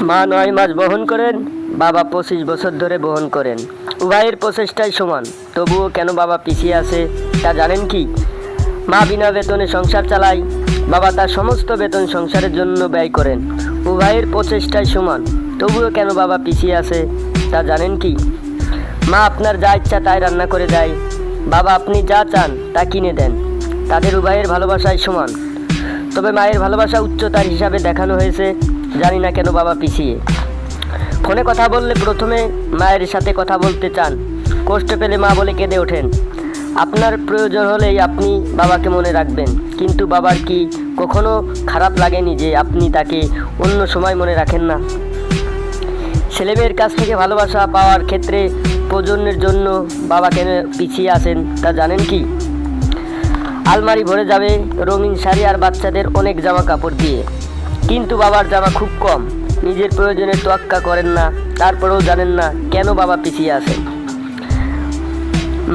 মা ৯ মাস বহন করেন, বাবা ২৫ বছর ধরে বহন করেন। উভয়ের প্রচেষ্টাই সমান, তবুও কেন বাবা পিছিয়ে আছে তা জানেন কি? মা বিনা বেতনে সংসার চালায়, বাবা তার সমস্ত বেতন সংসারের জন্য ব্যয় করেন। উভয়ের প্রচেষ্টাই সমান, তবুও কেন বাবা পিছিয়ে আছে তা জানেন কি? মা আপনার যা ইচ্ছা তাই রান্না করে দেয়, বাবা আপনি যা চান তা কিনে দেন। তাদের উভয়ের ভালোবাসাই সমান, তবে মায়ের ভালোবাসা উচ্চতার হিসাবে দেখানো হয়েছে। জানি না কেন বাবা পিছিয়ে। ফোনে কথা বললে প্রথমে মায়ের সাথে কথা বলতে চান, কষ্ট পেলে মা বলে কেঁদে ওঠেন। আপনার প্রয়োজন হলেই আপনি বাবাকে মনে রাখবেন, কিন্তু বাবার কি কখনো খারাপ লাগেনি যে আপনি তাকে অন্য সময় মনে রাখেন না? ছেলেমেয়ের কাছ থেকে ভালোবাসা পাওয়ার ক্ষেত্রে প্রয়োজনের জন্য বাবা কেন পিছিয়ে আসেন তা জানেন কি? আলমারি ভরে যাবে রঙিন শাড়ি আর বাচ্চাদের অনেক জামা কাপড় দিয়ে, কিন্তু বাবার জামা খুব কম। নিজের প্রয়োজনে তোয়াক্কা করেন না, তারপরেও জানেন না কেন বাবা পিছিয়ে আসেন।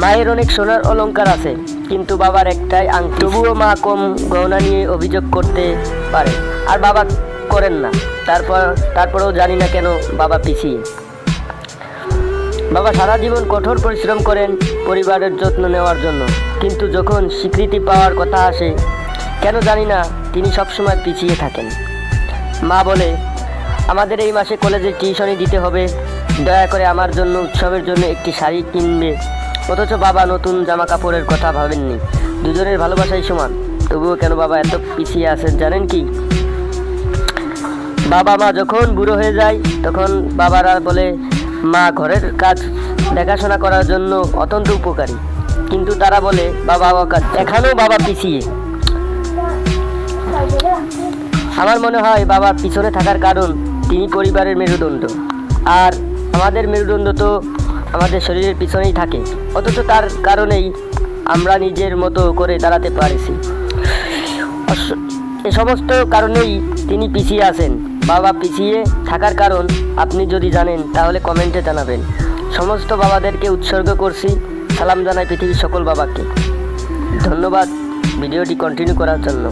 মায়ের অনেক সোনার অলংকার আছে, কিন্তু বাবার একটাই আংটি। তবুও মা কম গহনা নিয়ে অভিযোগ করতে পারে, আর বাবা করেন না। তারপরেও জানি না কেন বাবা পিছিয়ে। বাবা সারা জীবন কঠোর পরিশ্রম করেন পরিবারের যত্ন নেওয়ার জন্য, কিন্তু যখন স্বীকৃতি পাওয়ার কথা আসে কেন জানি না তিনি সবসময় পিছিয়ে থাকেন। মা বলে, আমাদের এই মাসে কলেজে টিউশনি দিতে হবে, দয়া করে আমার জন্য উৎসবের জন্য একটি শাড়ি কিনবে। অথচ বাবা নতুন জামা কাপড়ের কথা ভাবেননি। দুজনের ভালোবাসাই সমান, তবুও কেন বাবা এত পিছিয়ে আছেন জানেন কি? বাবা মা যখন বুড়ো হয়ে যায় তখন বাবারা বলে মা ঘরের কাজ দেখাশোনা করার জন্য অত্যন্ত উপকারী, কিন্তু তারা বলে বাবা অকাজ। এখানেও বাবা পিছিয়ে। আমার মনে হয় বাবার পিছনে থাকার কারণ তিনি পরিবারের মেরুদণ্ড, আর আমাদের মেরুদণ্ড তো আমাদের শরীরের পিছনেই থাকে। অথচ তার কারণেই আমরা নিজের মতো করে দাঁড়াতে পারছি। এ সমস্ত কারণেই তিনি পিছিয়ে আছেন। বাবা পিছিয়ে থাকার কারণ আপনি যদি জানেন তাহলে কমেন্টে জানাবেন। সমস্ত বাবাদেরকে উৎসর্গ করছি, সালাম জানাই পৃথিবীর সকল বাবাকে। ধন্যবাদ ভিডিওটি কন্টিনিউ করার জন্য।